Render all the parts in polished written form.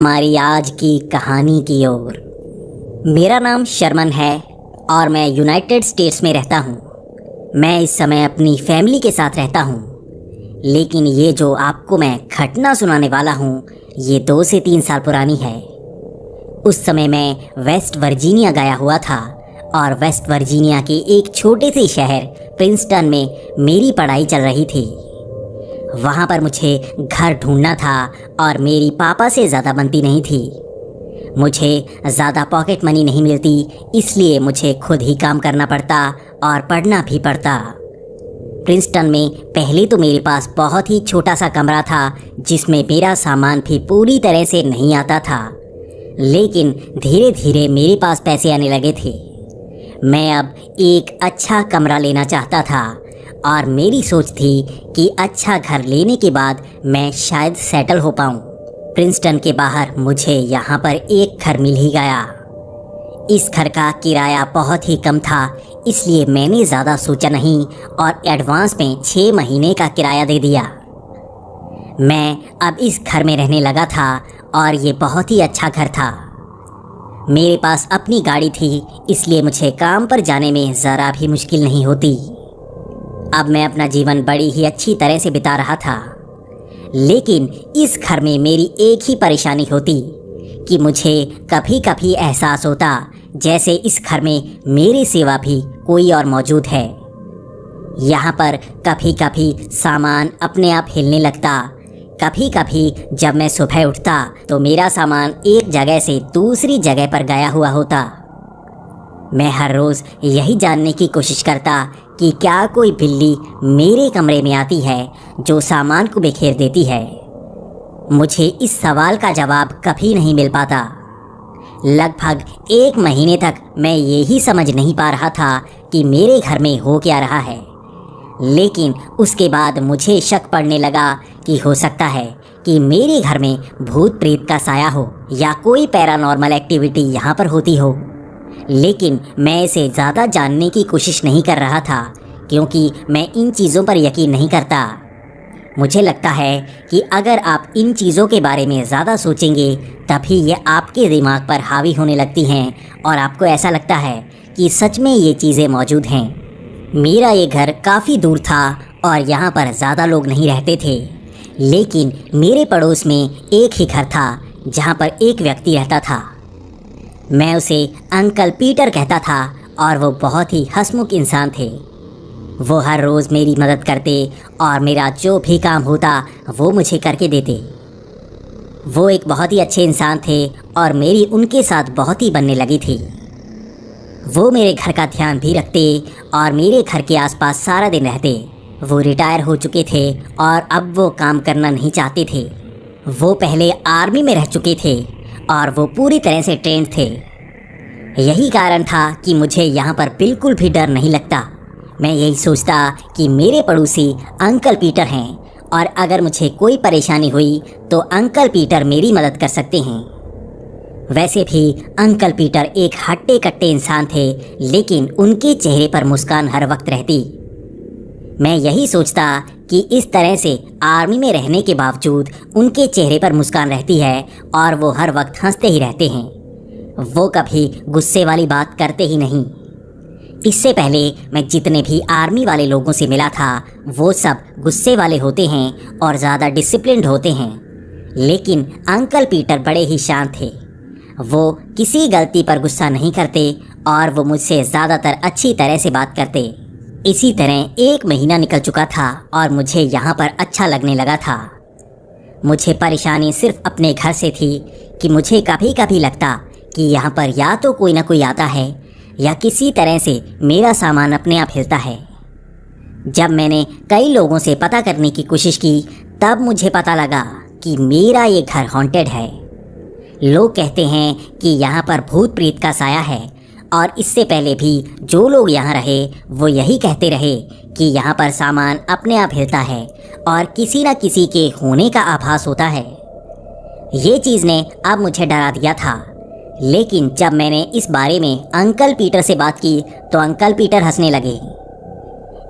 हमारी आज की कहानी की ओर। मेरा नाम शर्मन है और मैं यूनाइटेड स्टेट्स में रहता हूँ। मैं इस समय अपनी फैमिली के साथ रहता हूँ, लेकिन ये जो आपको मैं घटना सुनाने वाला हूँ ये 2 से 3 साल पुरानी है। उस समय मैं वेस्ट वर्जीनिया गया हुआ था और वेस्ट वर्जीनिया के एक छोटे से शहर प्रिंसटन में मेरी पढ़ाई चल रही थी। वहाँ पर मुझे घर ढूंढना था और मेरी पापा से ज़्यादा बनती नहीं थी। मुझे ज़्यादा पॉकेट मनी नहीं मिलती, इसलिए मुझे खुद ही काम करना पड़ता और पढ़ना भी पड़ता। प्रिंसटन में पहले तो मेरे पास बहुत ही छोटा सा कमरा था जिसमें मेरा सामान भी पूरी तरह से नहीं आता था, लेकिन धीरे धीरे मेरे पास पैसे आने लगे थे। मैं अब एक अच्छा कमरा लेना चाहता था और मेरी सोच थी कि अच्छा घर लेने के बाद मैं शायद सेटल हो पाऊँ। प्रिंसटन के बाहर मुझे यहाँ पर एक घर मिल ही गया। इस घर का किराया बहुत ही कम था, इसलिए मैंने ज़्यादा सोचा नहीं और एडवांस में 6 महीने का किराया दे दिया। मैं अब इस घर में रहने लगा था और ये बहुत ही अच्छा घर था। मेरे पास अपनी गाड़ी थी, इसलिए मुझे काम पर जाने में ज़रा भी मुश्किल नहीं होती। अब मैं अपना जीवन बड़ी ही अच्छी तरह से बिता रहा था, लेकिन इस घर में मेरी एक ही परेशानी होती कि मुझे कभी कभी एहसास होता जैसे इस घर में मेरे सिवा भी कोई और मौजूद है। यहाँ पर कभी कभी सामान अपने आप हिलने लगता। कभी कभी जब मैं सुबह उठता तो मेरा सामान एक जगह से दूसरी जगह पर गया हुआ होता। मैं हर रोज़ यही जानने की कोशिश करता कि क्या कोई बिल्ली मेरे कमरे में आती है जो सामान को बिखेर देती है। मुझे इस सवाल का जवाब कभी नहीं मिल पाता। लगभग 1 महीने तक मैं यही समझ नहीं पा रहा था कि मेरे घर में हो क्या रहा है, लेकिन उसके बाद मुझे शक पड़ने लगा कि हो सकता है कि मेरे घर में भूत प्रेत का साया हो या कोई पैरानॉर्मल एक्टिविटी यहाँ पर होती हो। लेकिन मैं इसे ज़्यादा जानने की कोशिश नहीं कर रहा था, क्योंकि मैं इन चीज़ों पर यकीन नहीं करता। मुझे लगता है कि अगर आप इन चीज़ों के बारे में ज़्यादा सोचेंगे तभी ये आपके दिमाग पर हावी होने लगती हैं और आपको ऐसा लगता है कि सच में ये चीज़ें मौजूद हैं। मेरा ये घर काफ़ी दूर था और यहाँ पर ज़्यादा लोग नहीं रहते थे, लेकिन मेरे पड़ोस में एक ही घर था जहाँ पर एक व्यक्ति रहता था। मैं उसे अंकल पीटर कहता था और वो बहुत ही हंसमुख इंसान थे। वो हर रोज़ मेरी मदद करते और मेरा जो भी काम होता वो मुझे करके देते। वो एक बहुत ही अच्छे इंसान थे और मेरी उनके साथ बहुत ही बनने लगी थी। वो मेरे घर का ध्यान भी रखते और मेरे घर के आसपास सारा दिन रहते। वो रिटायर हो चुके थे और अब वो काम करना नहीं चाहते थे। वो पहले आर्मी में रह चुके थे और वो पूरी तरह से ट्रेंड थे। यही कारण था कि मुझे यहाँ पर बिल्कुल भी डर नहीं लगता। मैं यही सोचता कि मेरे पड़ोसी अंकल पीटर हैं और अगर मुझे कोई परेशानी हुई तो अंकल पीटर मेरी मदद कर सकते हैं। वैसे भी अंकल पीटर एक हट्टे कट्टे इंसान थे, लेकिन उनके चेहरे पर मुस्कान हर वक्त रहती। मैं यही सोचता कि इस तरह से आर्मी में रहने के बावजूद उनके चेहरे पर मुस्कान रहती है और वो हर वक्त हंसते ही रहते हैं। वो कभी गुस्से वाली बात करते ही नहीं। इससे पहले मैं जितने भी आर्मी वाले लोगों से मिला था वो सब गुस्से वाले होते हैं और ज़्यादा डिसिप्लिन्ड होते हैं, लेकिन अंकल पीटर बड़े ही शांत थे। वो किसी गलती पर गुस्सा नहीं करते और वो मुझसे ज़्यादातर अच्छी तरह से बात करते। इसी तरह 1 महीना निकल चुका था और मुझे यहाँ पर अच्छा लगने लगा था। मुझे परेशानी सिर्फ अपने घर से थी कि मुझे कभी कभी लगता कि यहाँ पर या तो कोई ना कोई आता है या किसी तरह से मेरा सामान अपने आप हिलता है। जब मैंने कई लोगों से पता करने की कोशिश की तब मुझे पता लगा कि मेरा ये घर हॉन्टेड है। लोग कहते हैं कि यहाँ पर भूत प्रेत का साया है और इससे पहले भी जो लोग यहाँ रहे वो यही कहते रहे कि यहाँ पर सामान अपने आप हिलता है और किसी न किसी के होने का आभास होता है। ये चीज़ ने अब मुझे डरा दिया था, लेकिन जब मैंने इस बारे में अंकल पीटर से बात की तो अंकल पीटर हंसने लगे।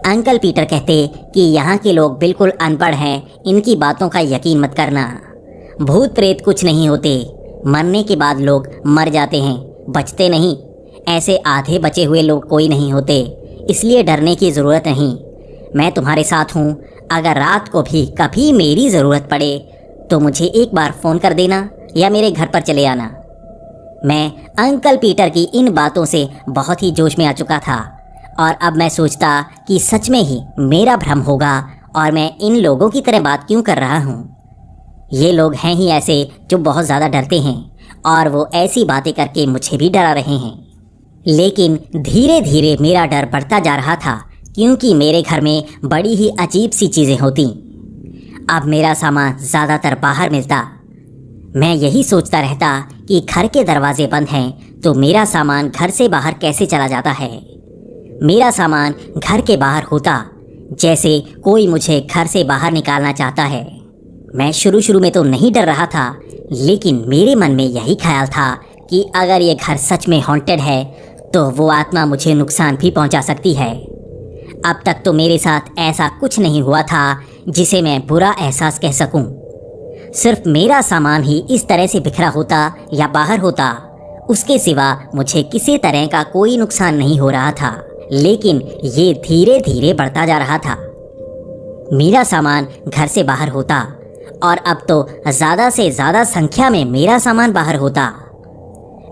अंकल पीटर कहते कि यहाँ के लोग बिल्कुल अनपढ़ हैं, इनकी बातों का यकीन मत करना। भूत प्रेत कुछ नहीं होते, मरने के बाद लोग मर जाते हैं, बचते नहीं। ऐसे आधे बचे हुए लोग कोई नहीं होते, इसलिए डरने की ज़रूरत नहीं। मैं तुम्हारे साथ हूँ। अगर रात को भी कभी मेरी ज़रूरत पड़े तो मुझे एक बार फ़ोन कर देना या मेरे घर पर चले आना। मैं अंकल पीटर की इन बातों से बहुत ही जोश में आ चुका था और अब मैं सोचता कि सच में ही मेरा भ्रम होगा और मैं इन लोगों की तरह बात क्यों कर रहा हूँ। ये लोग हैं ही ऐसे जो बहुत ज़्यादा डरते हैं और वो ऐसी बातें करके मुझे भी डरा रहे हैं। लेकिन धीरे धीरे मेरा डर बढ़ता जा रहा था क्योंकि मेरे घर में बड़ी ही अजीब सी चीज़ें होती। अब मेरा सामान ज़्यादातर बाहर मिलता। मैं यही सोचता रहता कि घर के दरवाजे बंद हैं तो मेरा सामान घर से बाहर कैसे चला जाता है। मेरा सामान घर के बाहर होता, जैसे कोई मुझे घर से बाहर निकालना चाहता है। मैं शुरू में तो नहीं डर रहा था, लेकिन मेरे मन में यही ख्याल था कि अगर ये घर सच में हॉन्टेड है तो वो आत्मा मुझे नुकसान भी पहुंचा सकती है। अब तक तो मेरे साथ ऐसा कुछ नहीं हुआ था जिसे मैं बुरा एहसास कह सकूं। सिर्फ मेरा सामान ही इस तरह से बिखरा होता या बाहर होता, उसके सिवा मुझे किसी तरह का कोई नुकसान नहीं हो रहा था। लेकिन ये धीरे धीरे बढ़ता जा रहा था। मेरा सामान घर से बाहर होता और अब तो ज़्यादा से ज़्यादा संख्या में मेरा सामान बाहर होता।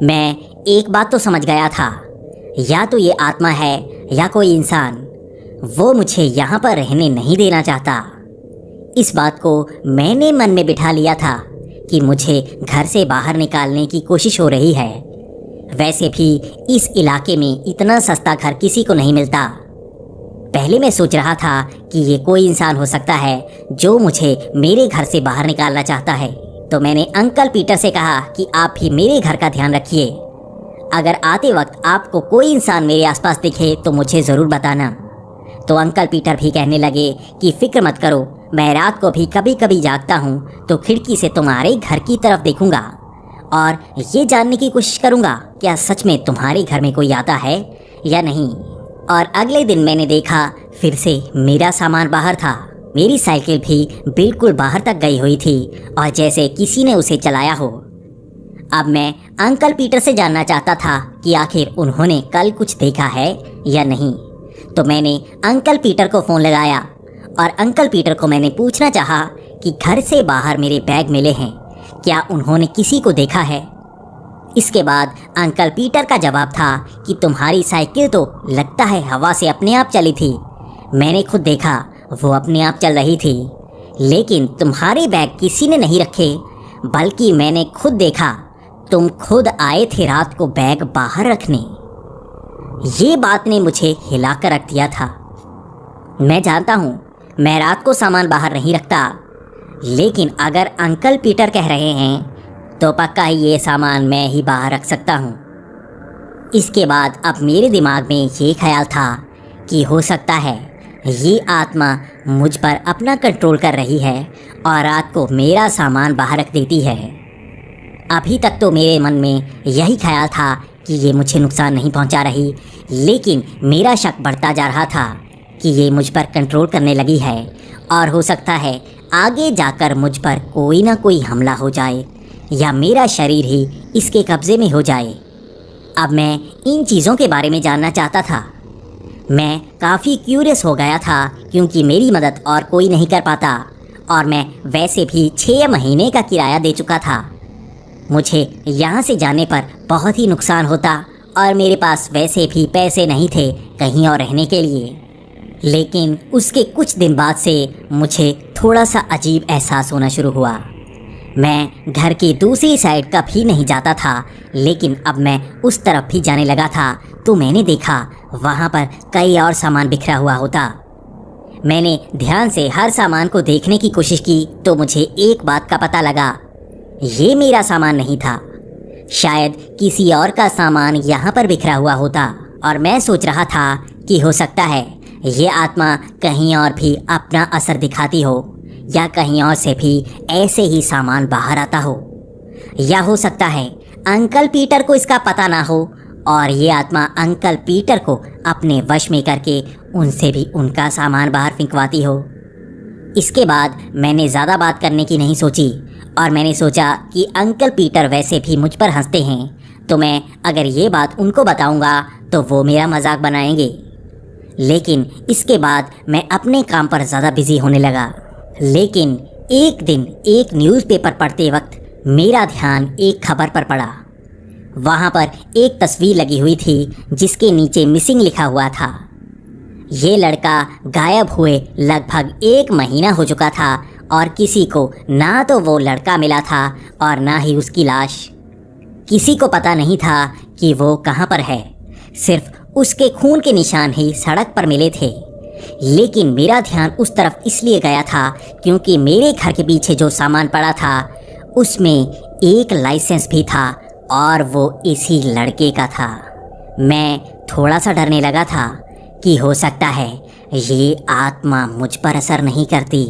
मैं एक बात तो समझ गया था, या तो ये आत्मा है या कोई इंसान, वो मुझे यहाँ पर रहने नहीं देना चाहता। इस बात को मैंने मन में बिठा लिया था कि मुझे घर से बाहर निकालने की कोशिश हो रही है। वैसे भी इस इलाके में इतना सस्ता घर किसी को नहीं मिलता। पहले मैं सोच रहा था कि ये कोई इंसान हो सकता है जो मुझे मेरे घर से बाहर निकालना चाहता है। तो मैंने अंकल पीटर से कहा कि आप भी मेरे घर का ध्यान रखिए। अगर आते वक्त आपको कोई इंसान मेरे आसपास दिखे तो मुझे ज़रूर बताना। तो अंकल पीटर भी कहने लगे कि फ़िक्र मत करो, मैं रात को भी कभी कभी जागता हूँ तो खिड़की से तुम्हारे घर की तरफ देखूंगा और ये जानने की कोशिश करूंगा क्या सच में तुम्हारे घर में कोई आता है या नहीं। और अगले दिन मैंने देखा फिर से मेरा सामान बाहर था। मेरी साइकिल भी बिल्कुल बाहर तक गई हुई थी और जैसे किसी ने उसे चलाया हो। अब मैं अंकल पीटर से जानना चाहता था कि आखिर उन्होंने कल कुछ देखा है या नहीं। तो मैंने अंकल पीटर को फ़ोन लगाया और अंकल पीटर को मैंने पूछना चाहा कि घर से बाहर मेरे बैग मिले हैं, क्या उन्होंने किसी को देखा है। इसके बाद अंकल पीटर का जवाब था कि तुम्हारी साइकिल तो लगता है हवा से अपने आप चली थी। मैंने खुद देखा वो अपने आप चल रही थी, लेकिन तुम्हारे बैग किसी ने नहीं रखे, बल्कि मैंने खुद देखा तुम खुद आए थे रात को बैग बाहर रखने। ये बात ने मुझे हिला कर रख दिया था। मैं जानता हूँ मैं रात को सामान बाहर नहीं रखता, लेकिन अगर अंकल पीटर कह रहे हैं तो पक्का ही ये सामान मैं ही बाहर रख सकता हूँ। इसके बाद अब मेरे दिमाग में ये ख्याल था कि हो सकता है ये आत्मा मुझ पर अपना कंट्रोल कर रही है और रात को मेरा सामान बाहर रख देती है। अभी तक तो मेरे मन में यही ख्याल था कि ये मुझे नुकसान नहीं पहुंचा रही, लेकिन मेरा शक बढ़ता जा रहा था कि ये मुझ पर कंट्रोल करने लगी है और हो सकता है आगे जाकर मुझ पर कोई ना कोई हमला हो जाए या मेरा शरीर ही इसके कब्ज़े में हो जाए। अब मैं इन चीज़ों के बारे में जानना चाहता था। मैं काफ़ी क्यूरियस हो गया था क्योंकि मेरी मदद और कोई नहीं कर पाता और मैं वैसे भी 6 महीने का किराया दे चुका था। मुझे यहाँ से जाने पर बहुत ही नुकसान होता और मेरे पास वैसे भी पैसे नहीं थे कहीं और रहने के लिए। लेकिन उसके कुछ दिन बाद से मुझे थोड़ा सा अजीब एहसास होना शुरू हुआ। मैं घर की दूसरी साइड कभी नहीं जाता था, लेकिन अब मैं उस तरफ भी जाने लगा था तो मैंने देखा वहाँ पर कई और सामान बिखरा हुआ होता। मैंने ध्यान से हर सामान को देखने की कोशिश की तो मुझे एक बात का पता लगा, ये मेरा सामान नहीं था। शायद किसी और का सामान यहाँ पर बिखरा हुआ होता और मैं सोच रहा था कि हो सकता है ये आत्मा कहीं और भी अपना असर दिखाती हो या कहीं और से भी ऐसे ही सामान बाहर आता हो, या हो सकता है अंकल पीटर को इसका पता ना हो और ये आत्मा अंकल पीटर को अपने वश में करके उनसे भी उनका सामान बाहर फेंकवाती हो। इसके बाद मैंने ज़्यादा बात करने की नहीं सोची और मैंने सोचा कि अंकल पीटर वैसे भी मुझ पर हंसते हैं, तो मैं अगर ये बात उनको बताऊंगा तो वो मेरा मजाक बनाएंगे। लेकिन इसके बाद मैं अपने काम पर ज़्यादा बिजी होने लगा। लेकिन एक दिन एक न्यूज़पेपर पढ़ते वक्त मेरा ध्यान एक खबर पर पड़ा। वहाँ पर एक तस्वीर लगी हुई थी जिसके नीचे मिसिंग लिखा हुआ था। ये लड़का गायब हुए लगभग 1 महीना हो चुका था और किसी को ना तो वो लड़का मिला था और ना ही उसकी लाश। किसी को पता नहीं था कि वो कहाँ पर है, सिर्फ उसके खून के निशान ही सड़क पर मिले थे। लेकिन मेरा ध्यान उस तरफ इसलिए गया था क्योंकि मेरे घर के पीछे जो सामान पड़ा था उसमें एक लाइसेंस भी था और वो इसी लड़के का था। मैं थोड़ा सा डरने लगा था कि हो सकता है ये आत्मा मुझ पर असर नहीं करती,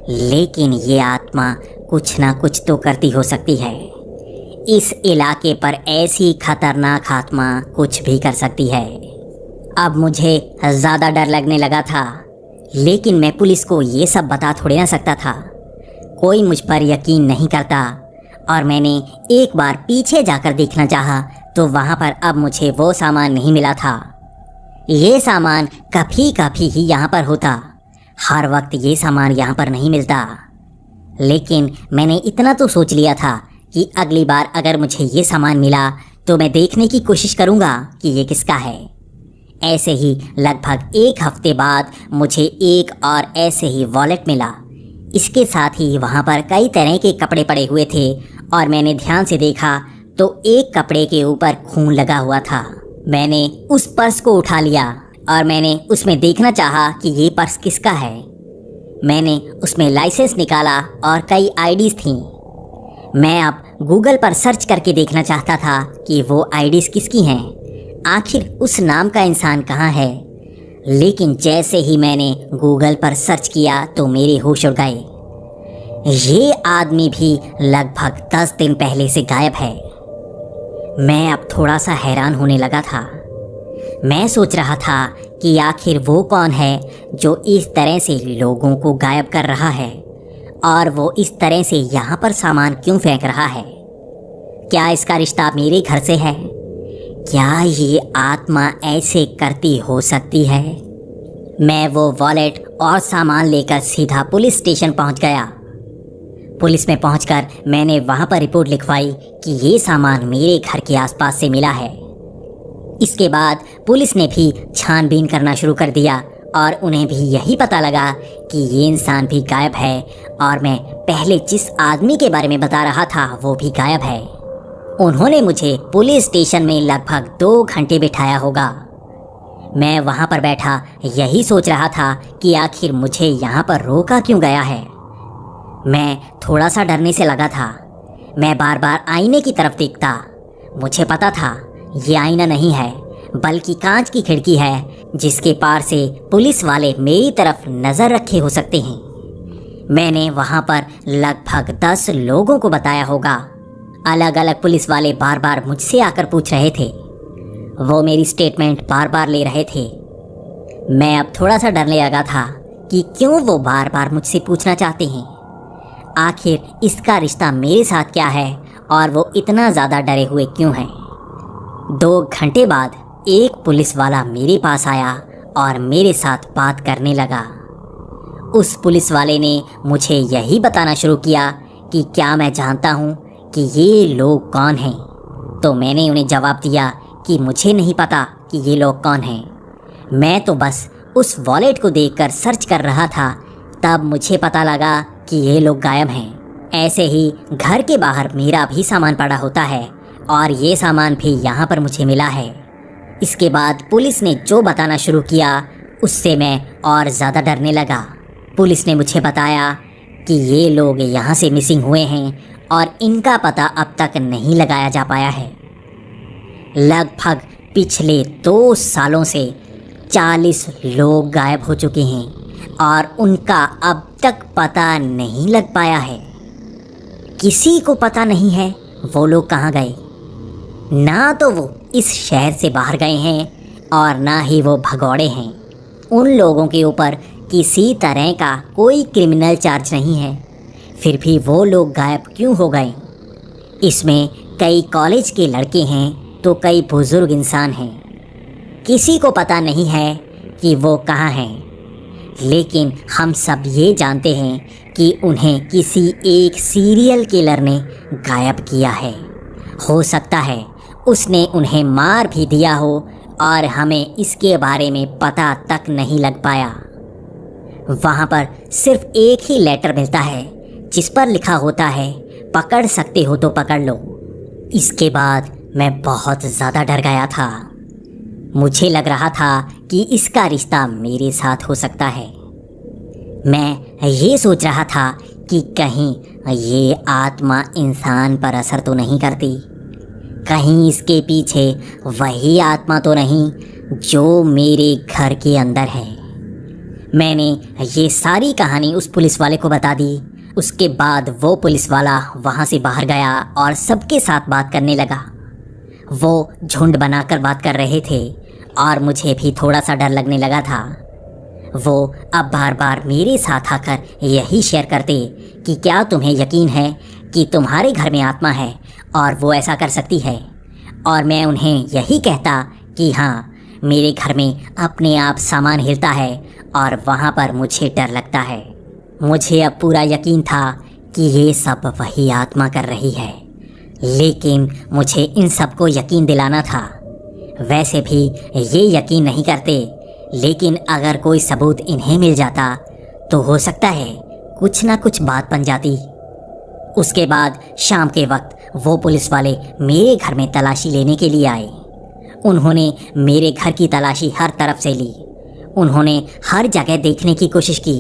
लेकिन ये आत्मा कुछ ना कुछ तो करती हो सकती है। इस इलाके पर ऐसी खतरनाक आत्मा कुछ भी कर सकती है। अब मुझे ज़्यादा डर लगने लगा था, लेकिन मैं पुलिस को ये सब बता थोड़े ना सकता था। कोई मुझ पर यकीन नहीं करता और मैंने एक बार पीछे जाकर देखना चाहा तो वहाँ पर अब मुझे वो सामान नहीं मिला था। ये सामान कभी कभी ही यहाँ पर होता, हर वक्त ये सामान यहाँ पर नहीं मिलता। लेकिन मैंने इतना तो सोच लिया था कि अगली बार अगर मुझे ये सामान मिला तो मैं देखने की कोशिश करूँगा कि ये किसका है। ऐसे ही लगभग 1 हफ्ते बाद मुझे एक और ऐसे ही वॉलेट मिला। इसके साथ ही वहाँ पर कई तरह के कपड़े पड़े हुए थे और मैंने ध्यान से देखा तो एक कपड़े के ऊपर खून लगा हुआ था। मैंने उस पर्स को उठा लिया और मैंने उसमें देखना चाहा कि ये पर्स किसका है। मैंने उसमें लाइसेंस निकाला और कई आईडीज़ थीं। मैं अब गूगल पर सर्च करके देखना चाहता था कि वो आईडीज़ किसकी हैं, आखिर उस नाम का इंसान कहाँ है। लेकिन जैसे ही मैंने गूगल पर सर्च किया तो मेरे होश उड़ गए। ये आदमी भी लगभग 10 दिन पहले से गायब है। मैं अब थोड़ा सा हैरान होने लगा था। मैं सोच रहा था कि आखिर वो कौन है जो इस तरह से लोगों को गायब कर रहा है और वो इस तरह से यहाँ पर सामान क्यों फेंक रहा है। क्या इसका रिश्ता मेरे घर से है? क्या ये आत्मा ऐसे करती हो सकती है? मैं वो वॉलेट और सामान लेकर सीधा पुलिस स्टेशन पहुंच गया। पुलिस में पहुंचकर मैंने वहां पर रिपोर्ट लिखवाई कि ये सामान मेरे घर के आसपास से मिला है। इसके बाद पुलिस ने भी छानबीन करना शुरू कर दिया और उन्हें भी यही पता लगा कि ये इंसान भी गायब है और मैं पहले जिस आदमी के बारे में बता रहा था वो भी गायब है। उन्होंने मुझे पुलिस स्टेशन में लगभग 2 घंटे बिठाया होगा। मैं वहाँ पर बैठा यही सोच रहा था कि आखिर मुझे यहाँ पर रोका क्यों गया है। मैं थोड़ा सा डरने से लगा था। मैं बार बार आईने की तरफ देखता। मुझे पता था ये आईना नहीं है बल्कि कांच की खिड़की है जिसके पार से पुलिस वाले मेरी तरफ नज़र रखे हो सकते हैं। मैंने वहाँ पर लगभग 10 लोगों को बताया होगा। अलग अलग पुलिस वाले बार बार मुझसे आकर पूछ रहे थे। वो मेरी स्टेटमेंट बार बार ले रहे थे। मैं अब थोड़ा सा डरने लगा था कि क्यों वो बार बार मुझसे पूछना चाहते हैं। आखिर इसका रिश्ता मेरे साथ क्या है और वो इतना ज़्यादा डरे हुए क्यों हैं। 2 घंटे बाद एक पुलिस वाला मेरे पास आया और मेरे साथ बात करने लगा। उस पुलिस वाले ने मुझे यही बताना शुरू किया कि क्या मैं जानता हूँ कि ये लोग कौन हैं। तो मैंने उन्हें जवाब दिया कि मुझे नहीं पता कि ये लोग कौन हैं। मैं तो बस उस वॉलेट को देखकर सर्च कर रहा था, तब मुझे पता लगा कि ये लोग गायब हैं। ऐसे ही घर के बाहर मेरा भी सामान पड़ा होता है और ये सामान भी यहाँ पर मुझे मिला है। इसके बाद पुलिस ने जो बताना शुरू किया उससे मैं और ज़्यादा डरने लगा। पुलिस ने मुझे बताया कि ये लोग यहाँ से मिसिंग हुए हैं और इनका पता अब तक नहीं लगाया जा पाया है। लगभग पिछले 2 सालों से 40 लोग गायब हो चुके हैं और उनका अब तक पता नहीं लग पाया है। किसी को पता नहीं है वो लोग कहाँ गए। ना तो वो इस शहर से बाहर गए हैं और ना ही वो भगौड़े हैं। उन लोगों के ऊपर किसी तरह का कोई क्रिमिनल चार्ज नहीं है, फिर भी वो लोग गायब क्यों हो गए? इसमें कई कॉलेज के लड़के हैं तो कई बुजुर्ग इंसान हैं। किसी को पता नहीं है कि वो कहाँ हैं, लेकिन हम सब ये जानते हैं कि उन्हें किसी एक सीरियल किलर ने गायब किया है। हो सकता है उसने उन्हें मार भी दिया हो और हमें इसके बारे में पता तक नहीं लग पाया। वहाँ पर सिर्फ एक ही लेटर मिलता है जिस पर लिखा होता है, पकड़ सकते हो तो पकड़ लो। इसके बाद मैं बहुत ज़्यादा डर गया था। मुझे लग रहा था कि इसका रिश्ता मेरे साथ हो सकता है। मैं ये सोच रहा था कि कहीं ये आत्मा इंसान पर असर तो नहीं करती, कहीं इसके पीछे वही आत्मा तो नहीं जो मेरे घर के अंदर है। मैंने ये सारी कहानी उस पुलिस वाले को बता दी। उसके बाद वो पुलिस वाला वहाँ से बाहर गया और सबके साथ बात करने लगा। वो झुंड बनाकर बात कर रहे थे और मुझे भी थोड़ा सा डर लगने लगा था। वो अब बार बार मेरे साथ आकर यही शेयर करते कि क्या तुम्हें यकीन है कि तुम्हारे घर में आत्मा है और वो ऐसा कर सकती है, और मैं उन्हें यही कहता कि हाँ, मेरे घर में अपने आप सामान हिलता है और वहाँ पर मुझे डर लगता है। मुझे अब पूरा यकीन था कि ये सब वही आत्मा कर रही है, लेकिन मुझे इन सब को यकीन दिलाना था। वैसे भी ये यकीन नहीं करते, लेकिन अगर कोई सबूत इन्हें मिल जाता तो हो सकता है कुछ ना कुछ बात बन जाती। उसके बाद शाम के वक्त वो पुलिस वाले मेरे घर में तलाशी लेने के लिए आए। उन्होंने मेरे घर की तलाशी हर तरफ से ली। उन्होंने हर जगह देखने की कोशिश की।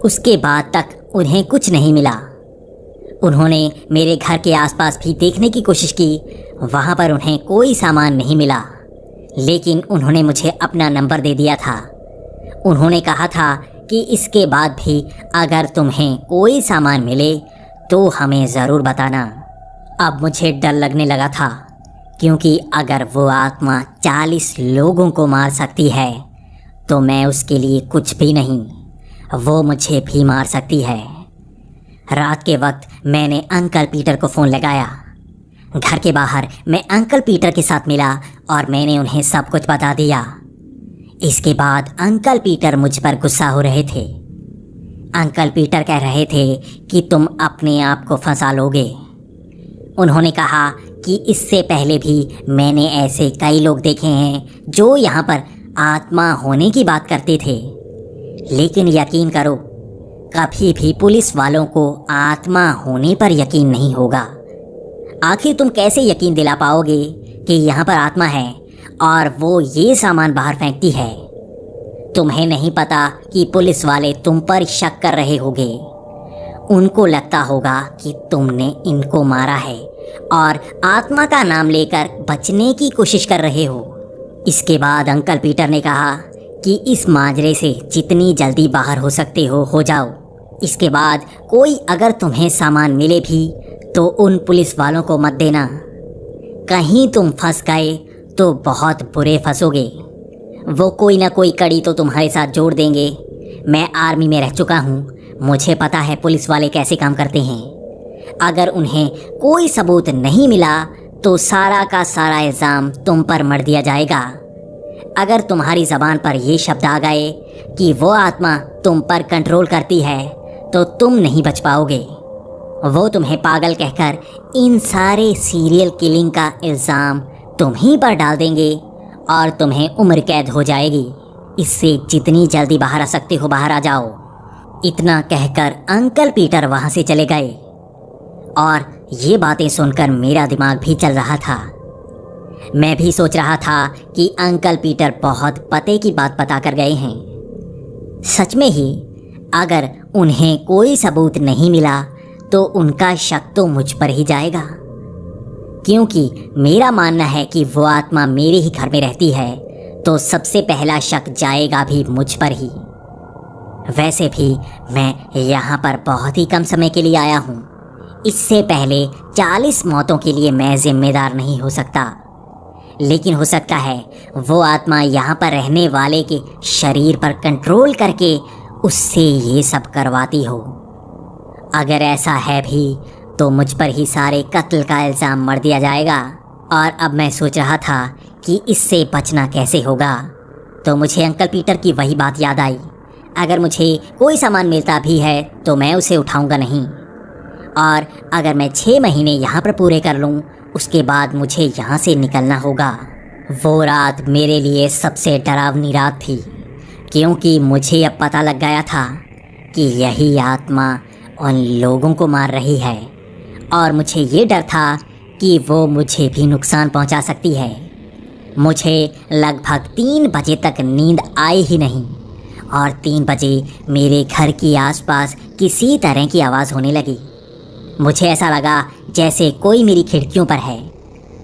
उसके बाद तक उन्हें कुछ नहीं मिला। उन्होंने मेरे घर के आसपास भी देखने की कोशिश की। वहाँ पर उन्हें कोई सामान नहीं मिला, लेकिन उन्होंने मुझे अपना नंबर दे दिया था। उन्होंने कहा था कि इसके बाद भी अगर तुम्हें कोई सामान मिले तो हमें ज़रूर बताना। अब मुझे डर लगने लगा था, क्योंकि अगर वो आत्मा 40 लोगों को मार सकती है तो मैं उसके लिए कुछ भी नहीं, वो मुझे भी मार सकती है। रात के वक्त मैंने अंकल पीटर को फ़ोन लगाया। घर के बाहर मैं अंकल पीटर के साथ मिला और मैंने उन्हें सब कुछ बता दिया। इसके बाद अंकल पीटर मुझ पर गुस्सा हो रहे थे। अंकल पीटर कह रहे थे कि तुम अपने आप को फंसा लोगे। उन्होंने कहा कि इससे पहले भी मैंने ऐसे कई लोग देखे हैं जो यहाँ पर आत्मा होने की बात करते थे, लेकिन यकीन करो, कभी भी पुलिस वालों को आत्मा होने पर यकीन नहीं होगा। आखिर तुम कैसे यकीन दिला पाओगे कि यहाँ पर आत्मा है और वो ये सामान बाहर फेंकती है? तुम्हें नहीं पता कि पुलिस वाले तुम पर शक कर रहे होंगे। उनको लगता होगा कि तुमने इनको मारा है और आत्मा का नाम लेकर बचने की कोशिश कर रहे हो। इसके बाद अंकल पीटर ने कहा कि इस माजरे से जितनी जल्दी बाहर हो सकते हो जाओ। इसके बाद कोई अगर तुम्हें सामान मिले भी तो उन पुलिस वालों को मत देना। कहीं तुम फंस गए तो बहुत बुरे फंसोगे। वो कोई ना कोई कड़ी तो तुम्हारे साथ जोड़ देंगे। मैं आर्मी में रह चुका हूँ, मुझे पता है पुलिस वाले कैसे काम करते हैं। अगर उन्हें कोई सबूत नहीं मिला तो सारा का सारा इल्ज़ाम तुम पर मढ़ दिया जाएगा। अगर तुम्हारी ज़बान पर ये शब्द आ गए कि वो आत्मा तुम पर कंट्रोल करती है तो तुम नहीं बच पाओगे। वो तुम्हें पागल कहकर इन सारे सीरियल किलिंग का इल्ज़ाम तुम ही पर डाल देंगे और तुम्हें उम्र कैद हो जाएगी। इससे जितनी जल्दी बाहर आ सकते हो बाहर आ जाओ। इतना कहकर अंकल पीटर वहाँ से चले गए और ये बातें सुनकर मेरा दिमाग भी चल रहा था। मैं भी सोच रहा था कि अंकल पीटर बहुत पते की बात बता कर गए हैं। सच में ही अगर उन्हें कोई सबूत नहीं मिला तो उनका शक तो मुझ पर ही जाएगा, क्योंकि मेरा मानना है कि वो आत्मा मेरे ही घर में रहती है, तो सबसे पहला शक जाएगा भी मुझ पर ही। वैसे भी मैं यहाँ पर बहुत ही कम समय के लिए आया हूँ। इससे पहले 40 मौतों के लिए मैं जिम्मेदार नहीं हो सकता, लेकिन हो सकता है वो आत्मा यहाँ पर रहने वाले के शरीर पर कंट्रोल करके उससे ये सब करवाती हो। अगर ऐसा है भी तो मुझ पर ही सारे कत्ल का इल्ज़ाम मढ़ दिया जाएगा। और अब मैं सोच रहा था कि इससे बचना कैसे होगा, तो मुझे अंकल पीटर की वही बात याद आई। अगर मुझे कोई सामान मिलता भी है तो मैं उसे उठाऊंगा नहीं, और अगर मैं 6 महीने यहाँ पर पूरे कर लूँ उसके बाद मुझे यहाँ से निकलना होगा। वो रात मेरे लिए सबसे डरावनी रात थी, क्योंकि मुझे अब पता लग गया था कि यही आत्मा उन लोगों को मार रही है, और मुझे ये डर था कि वो मुझे भी नुकसान पहुंचा सकती है। मुझे लगभग 3 बजे तक नींद आई ही नहीं, और 3 बजे मेरे घर के आसपास किसी तरह की आवाज़ होने लगी। मुझे ऐसा लगा जैसे कोई मेरी खिड़कियों पर है।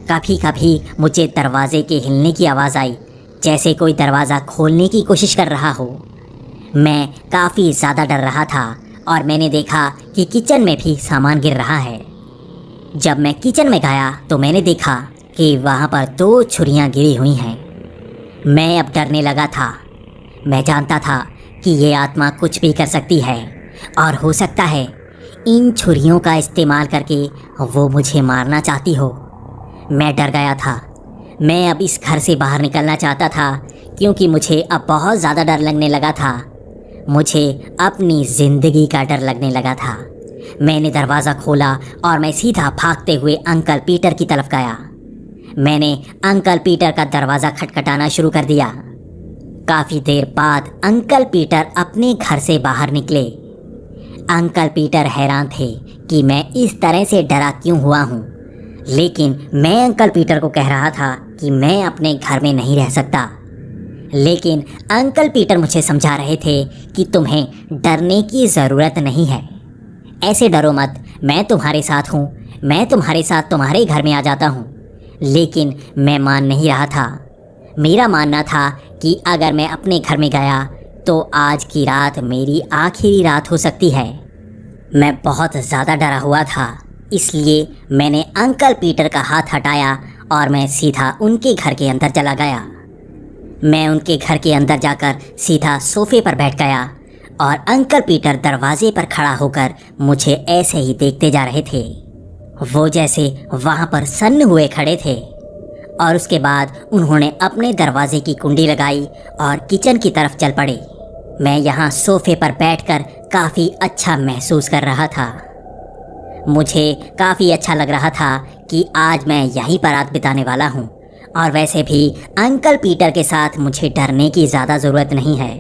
कभी कभी मुझे दरवाजे के हिलने की आवाज़ आई, जैसे कोई दरवाज़ा खोलने की कोशिश कर रहा हो। मैं काफ़ी ज़्यादा डर रहा था, और मैंने देखा कि किचन में भी सामान गिर रहा है। जब मैं किचन में गया तो मैंने देखा कि वहाँ पर 2 छुरियाँ गिरी हुई हैं। मैं अब डरने लगा था। मैं जानता था कि ये आत्मा कुछ भी कर सकती है, और हो सकता है इन छुरियों का इस्तेमाल करके वो मुझे मारना चाहती हो। मैं डर गया था। मैं अब इस घर से बाहर निकलना चाहता था, क्योंकि मुझे अब बहुत ज़्यादा डर लगने लगा था। मुझे अपनी ज़िंदगी का डर लगने लगा था। मैंने दरवाज़ा खोला और मैं सीधा भागते हुए अंकल पीटर की तरफ गया। मैंने अंकल पीटर का दरवाज़ा खटखटाना शुरू कर दिया। काफ़ी देर बाद अंकल पीटर अपने घर से बाहर निकले। अंकल पीटर हैरान थे कि मैं इस तरह से डरा क्यों हुआ हूँ, लेकिन मैं अंकल पीटर को कह रहा था कि मैं अपने घर में नहीं रह सकता। लेकिन अंकल पीटर मुझे समझा रहे थे कि तुम्हें डरने की ज़रूरत नहीं है, ऐसे डरो मत, मैं तुम्हारे साथ हूँ, मैं तुम्हारे साथ तुम्हारे घर में आ जाता हूँ। लेकिन मैं मान नहीं रहा था। मेरा मानना था कि अगर मैं अपने घर में गया तो आज की रात मेरी आखिरी रात हो सकती है। मैं बहुत ज़्यादा डरा हुआ था, इसलिए मैंने अंकल पीटर का हाथ हटाया और मैं सीधा उनके घर के अंदर चला गया। मैं उनके घर के अंदर जाकर सीधा सोफे पर बैठ गया, और अंकल पीटर दरवाजे पर खड़ा होकर मुझे ऐसे ही देखते जा रहे थे। वो जैसे वहाँ पर सन्न हुए खड़े थे, और उसके बाद उन्होंने अपने दरवाजे की कुंडी लगाई और किचन की तरफ चल पड़े। मैं यहाँ सोफे पर बैठकर काफ़ी अच्छा महसूस कर रहा था। मुझे काफ़ी अच्छा लग रहा था कि आज मैं यहीं पर रात बिताने वाला हूँ, और वैसे भी अंकल पीटर के साथ मुझे डरने की ज़्यादा ज़रूरत नहीं है।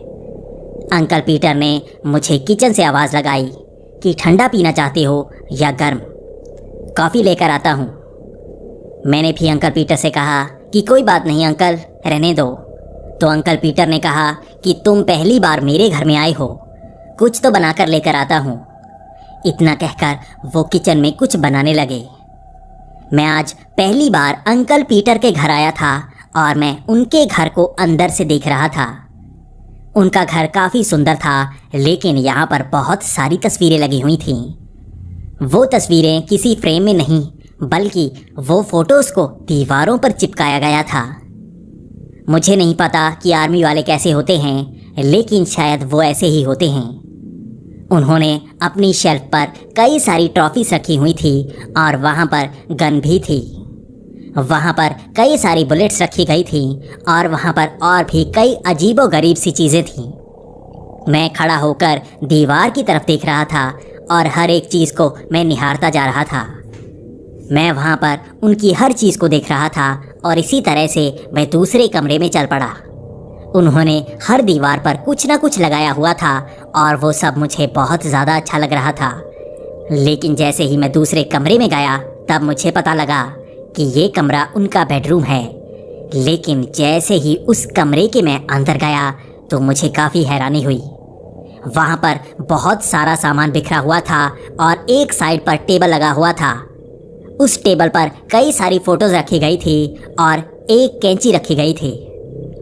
अंकल पीटर ने मुझे किचन से आवाज़ लगाई कि ठंडा पीना चाहते हो या गर्म, कॉफ़ी लेकर आता हूँ। मैंने भी अंकल पीटर से कहा कि कोई बात नहीं अंकल, रहने दो। तो अंकल पीटर ने कहा कि तुम पहली बार मेरे घर में आए हो, कुछ तो बनाकर लेकर आता हूँ। इतना कहकर वो किचन में कुछ बनाने लगे। मैं आज पहली बार अंकल पीटर के घर आया था, और मैं उनके घर को अंदर से देख रहा था। उनका घर काफ़ी सुंदर था, लेकिन यहाँ पर बहुत सारी तस्वीरें लगी हुई थीं। वो तस्वीरें किसी फ्रेम में नहीं, बल्कि वो फ़ोटोज़ को दीवारों पर चिपकाया गया था। मुझे नहीं पता कि आर्मी वाले कैसे होते हैं, लेकिन शायद वो ऐसे ही होते हैं। उन्होंने अपनी शेल्फ पर कई सारी ट्रॉफीज रखी हुई थी, और वहाँ पर गन भी थी। वहाँ पर कई सारी बुलेट्स रखी गई थी, और वहाँ पर और भी कई अजीबोगरीब सी चीज़ें थीं। मैं खड़ा होकर दीवार की तरफ देख रहा था, और हर एक चीज़ को मैं निहारता जा रहा था। मैं वहाँ पर उनकी हर चीज़ को देख रहा था, और इसी तरह से मैं दूसरे कमरे में चल पड़ा। उन्होंने हर दीवार पर कुछ ना कुछ लगाया हुआ था, और वो सब मुझे बहुत ज़्यादा अच्छा लग रहा था। लेकिन जैसे ही मैं दूसरे कमरे में गया, तब मुझे पता लगा कि ये कमरा उनका बेडरूम है। लेकिन जैसे ही उस कमरे के मैं अंदर गया तो मुझे काफ़ी हैरानी हुई। वहाँ पर बहुत सारा सामान बिखरा हुआ था, और एक साइड पर टेबल लगा हुआ था। उस टेबल पर कई सारी फ़ोटोज़ रखी गई थी, और एक कैंची रखी गई थी।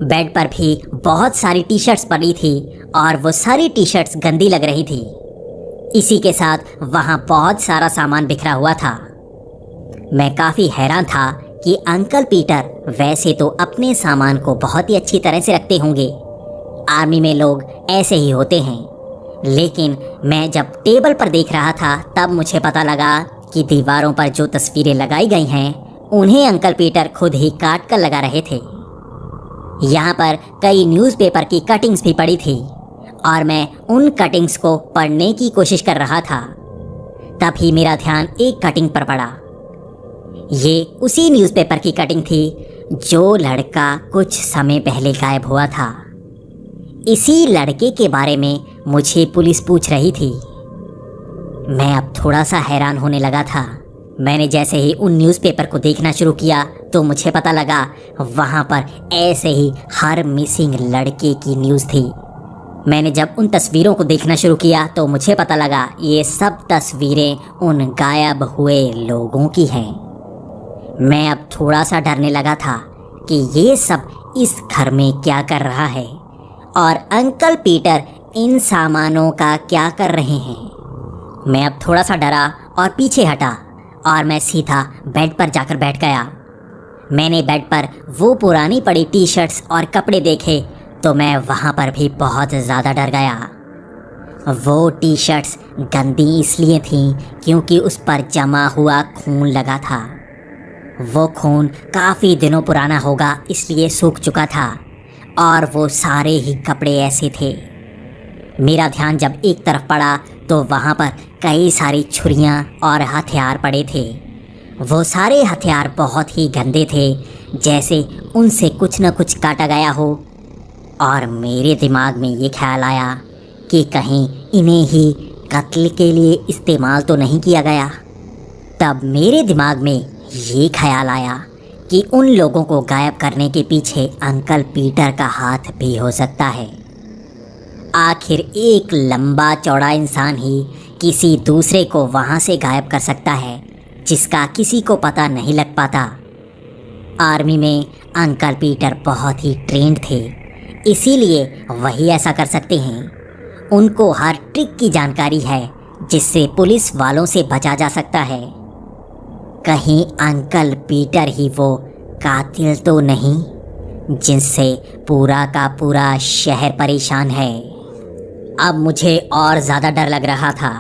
बेड पर भी बहुत सारी टी शर्ट्स पड़ी थी, और वो सारी टी शर्ट्स गंदी लग रही थी। इसी के साथ वहाँ बहुत सारा सामान बिखरा हुआ था। मैं काफ़ी हैरान था कि अंकल पीटर वैसे तो अपने सामान को बहुत ही अच्छी तरह से रखते होंगे। आर्मी में लोग ऐसे ही होते हैं। लेकिन मैं जब टेबल पर देख रहा था तब मुझे पता लगा कि दीवारों पर जो तस्वीरें लगाई गई हैं उन्हें अंकल पीटर खुद ही काट कर लगा रहे थे। यहाँ पर कई न्यूज़पेपर की कटिंग्स भी पड़ी थी और मैं उन कटिंग्स को पढ़ने की कोशिश कर रहा था। तभी मेरा ध्यान एक कटिंग पर पड़ा। ये उसी न्यूज़पेपर की कटिंग थी जो लड़का कुछ समय पहले गायब हुआ था। इसी लड़के के बारे में मुझे पुलिस पूछ रही थी। मैं अब थोड़ा सा हैरान होने लगा था। मैंने जैसे ही उन न्यूज़पेपर को देखना शुरू किया तो मुझे पता लगा वहाँ पर ऐसे ही हर मिसिंग लड़के की न्यूज़ थी। मैंने जब उन तस्वीरों को देखना शुरू किया तो मुझे पता लगा ये सब तस्वीरें उन गायब हुए लोगों की हैं। मैं अब थोड़ा सा डरने लगा था कि ये सब इस घर में क्या कर रहा है और अंकल पीटर इन सामानों का क्या कर रहे हैं। मैं अब थोड़ा सा डरा और पीछे हटा और मैं सीधा बेड पर जाकर बैठ गया। मैंने बेड पर वो पुरानी पड़ी टी शर्ट्स और कपड़े देखे तो मैं वहाँ पर भी बहुत ज़्यादा डर गया। वो टी शर्ट्स गंदी इसलिए थीं क्योंकि उस पर जमा हुआ खून लगा था। वो खून काफ़ी दिनों पुराना होगा इसलिए सूख चुका था और वो सारे ही कपड़े ऐसे थे। मेरा ध्यान जब एक तरफ पड़ा तो वहाँ पर कई सारी छुरियाँ और हथियार पड़े थे। वो सारे हथियार बहुत ही गंदे थे, जैसे उनसे कुछ न कुछ काटा गया हो। और मेरे दिमाग में ये ख्याल आया कि कहीं इन्हें ही कत्ल के लिए इस्तेमाल तो नहीं किया गया। तब मेरे दिमाग में ये ख्याल आया कि उन लोगों को गायब करने के पीछे अंकल पीटर का हाथ भी हो सकता है। आखिर एक लंबा चौड़ा इंसान ही किसी दूसरे को वहाँ से गायब कर सकता है जिसका किसी को पता नहीं लग पाता। आर्मी में अंकल पीटर बहुत ही ट्रेंड थे, इसीलिए वही ऐसा कर सकते हैं। उनको हर ट्रिक की जानकारी है जिससे पुलिस वालों से बचा जा सकता है। कहीं अंकल पीटर ही वो कातिल तो नहीं जिनसे पूरा का पूरा शहर परेशान है। अब मुझे और ज़्यादा डर लग रहा था।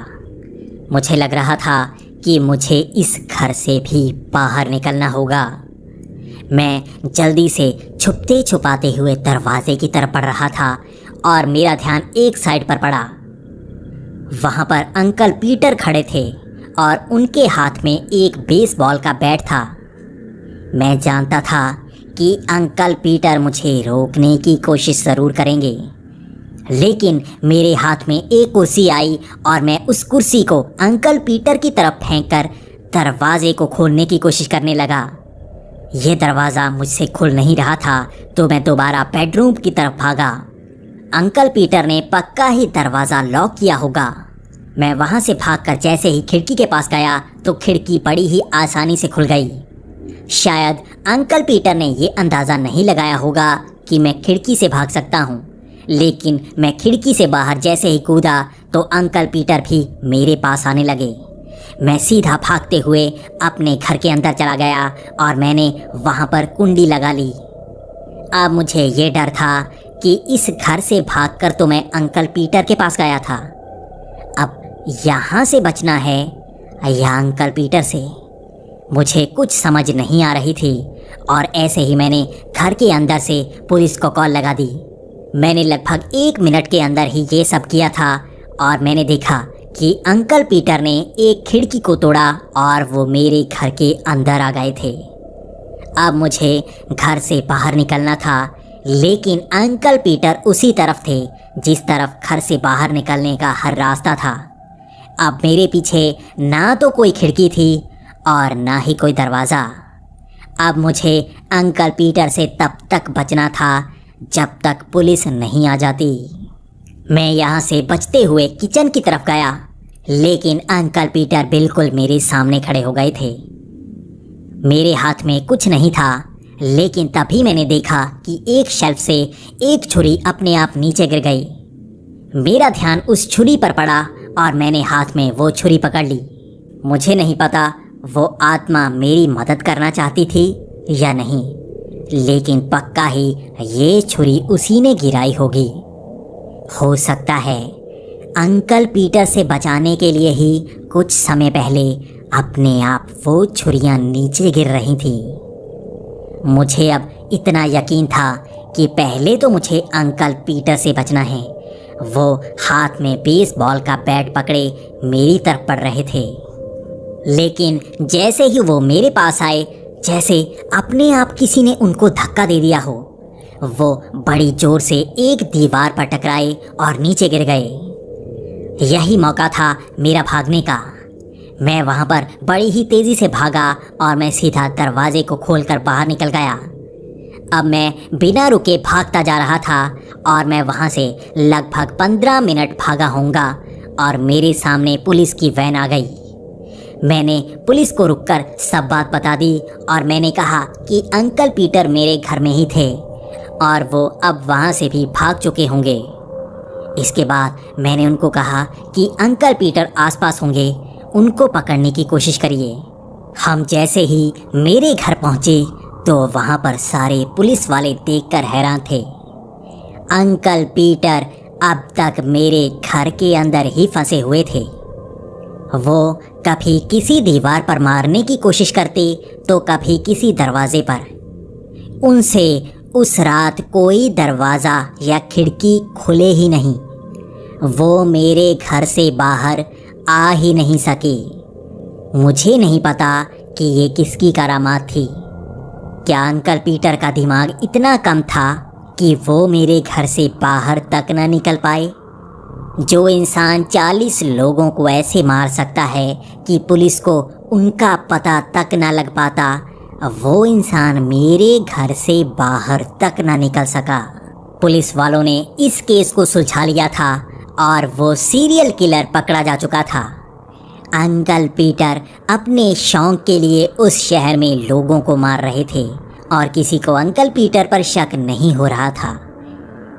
मुझे लग रहा था कि मुझे इस घर से भी बाहर निकलना होगा। मैं जल्दी से छुपते छुपाते हुए दरवाजे की तरफ बढ़ रहा था और मेरा ध्यान एक साइड पर पड़ा। वहाँ पर अंकल पीटर खड़े थे और उनके हाथ में एक बेसबॉल का बैट था। मैं जानता था कि अंकल पीटर मुझे रोकने की कोशिश ज़रूर करेंगे, लेकिन मेरे हाथ में एक कुर्सी आई और मैं उस कुर्सी को अंकल पीटर की तरफ फेंककर दरवाजे को खोलने की कोशिश करने लगा। यह दरवाज़ा मुझसे खुल नहीं रहा था तो मैं दोबारा बेडरूम की तरफ भागा। अंकल पीटर ने पक्का ही दरवाज़ा लॉक किया होगा। मैं वहाँ से भागकर जैसे ही खिड़की के पास गया तो खिड़की बड़ी ही आसानी से खुल गई। शायद अंकल पीटर ने ये अंदाज़ा नहीं लगाया होगा कि मैं खिड़की से भाग सकता हूँ, लेकिन मैं खिड़की से बाहर जैसे ही कूदा तो अंकल पीटर भी मेरे पास आने लगे। मैं सीधा भागते हुए अपने घर के अंदर चला गया और मैंने वहाँ पर कुंडी लगा ली। अब मुझे ये डर था कि इस घर से भागकर तो मैं अंकल पीटर के पास गया था, अब यहाँ से बचना है या अंकल पीटर से, मुझे कुछ समझ नहीं आ रही थी। और ऐसे ही मैंने घर के अंदर से पुलिस को कॉल लगा दी। मैंने लगभग 1 मिनट के अंदर ही ये सब किया था और मैंने देखा कि अंकल पीटर ने एक खिड़की को तोड़ा और वो मेरे घर के अंदर आ गए थे। अब मुझे घर से बाहर निकलना था, लेकिन अंकल पीटर उसी तरफ थे जिस तरफ घर से बाहर निकलने का हर रास्ता था। अब मेरे पीछे ना तो कोई खिड़की थी और ना ही कोई दरवाज़ा। अब मुझे अंकल पीटर से तब तक बचना था जब तक पुलिस नहीं आ जाती। मैं यहाँ से बचते हुए किचन की तरफ गया, लेकिन अंकल पीटर बिल्कुल मेरे सामने खड़े हो गए थे। मेरे हाथ में कुछ नहीं था, लेकिन तभी मैंने देखा कि एक शेल्फ से एक छुरी अपने आप नीचे गिर गई। मेरा ध्यान उस छुरी पर पड़ा और मैंने हाथ में वो छुरी पकड़ ली। मुझे नहीं पता वो आत्मा मेरी मदद करना चाहती थी या नहीं, लेकिन पक्का ही ये छुरी उसी ने गिराई होगी। हो सकता है अंकल पीटर से बचाने के लिए ही कुछ समय पहले अपने आप वो छुरियां नीचे गिर रही थी। मुझे अब इतना यकीन था कि पहले तो मुझे अंकल पीटर से बचना है। वो हाथ में बेसबॉल का बैट पकड़े मेरी तरफ बढ़ रहे थे, लेकिन जैसे ही वो मेरे पास आए, जैसे अपने आप किसी ने उनको धक्का दे दिया हो, वो बड़ी जोर से एक दीवार पर टकराए और नीचे गिर गए। यही मौका था मेरा भागने का। मैं वहाँ पर बड़ी ही तेज़ी से भागा और मैं सीधा दरवाजे को खोलकर बाहर निकल गया। अब मैं बिना रुके भागता जा रहा था और मैं वहाँ से लगभग 15 मिनट भागा होऊंगा और मेरे सामने पुलिस की वैन आ गई। मैंने पुलिस को रुककर सब बात बता दी और मैंने कहा कि अंकल पीटर मेरे घर में ही थे और वो अब वहाँ से भी भाग चुके होंगे। इसके बाद मैंने उनको कहा कि अंकल पीटर आसपास होंगे, उनको पकड़ने की कोशिश करिए। हम जैसे ही मेरे घर पहुँचे तो वहाँ पर सारे पुलिस वाले देखकर हैरान थे। अंकल पीटर अब तक मेरे घर के अंदर ही फंसे हुए थे। वो कभी किसी दीवार पर मारने की कोशिश करते तो कभी किसी दरवाजे पर। उनसे उस रात कोई दरवाज़ा या खिड़की खुले ही नहीं। वो मेरे घर से बाहर आ ही नहीं सके। मुझे नहीं पता कि ये किसकी करामात थी। क्या अंकल पीटर का दिमाग इतना कम था कि वो मेरे घर से बाहर तक न निकल पाए? जो इंसान 40 लोगों को ऐसे मार सकता है कि पुलिस को उनका पता तक न लग पाता, वो इंसान मेरे घर से बाहर तक न निकल सका। पुलिस वालों ने इस केस को सुलझा लिया था और वो सीरियल किलर पकड़ा जा चुका था। अंकल पीटर अपने शौक के लिए उस शहर में लोगों को मार रहे थे और किसी को अंकल पीटर पर शक नहीं हो रहा था।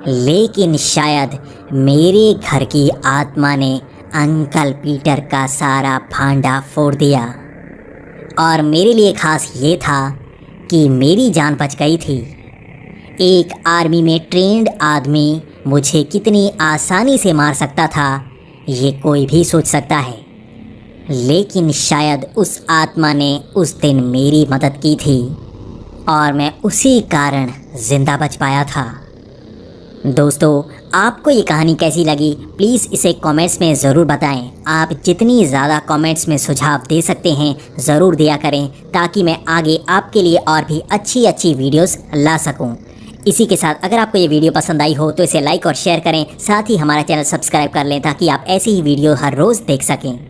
लेकिन शायद मेरे घर की आत्मा ने अंकल पीटर का सारा भांडा फोड़ दिया और मेरे लिए खास ये था कि मेरी जान बच गई थी। एक आर्मी में ट्रेंड आदमी मुझे कितनी आसानी से मार सकता था, ये कोई भी सोच सकता है। लेकिन शायद उस आत्मा ने उस दिन मेरी मदद की थी और मैं उसी कारण ज़िंदा बच पाया था। दोस्तों, आपको ये कहानी कैसी लगी प्लीज़ इसे कमेंट्स में ज़रूर बताएं। आप जितनी ज़्यादा कमेंट्स में सुझाव दे सकते हैं ज़रूर दिया करें, ताकि मैं आगे आपके लिए और भी अच्छी अच्छी वीडियोस ला सकूं। इसी के साथ अगर आपको ये वीडियो पसंद आई हो तो इसे लाइक और शेयर करें, साथ ही हमारा चैनल सब्सक्राइब कर लें ताकि आप ऐसी ही वीडियो हर रोज़ देख सकें।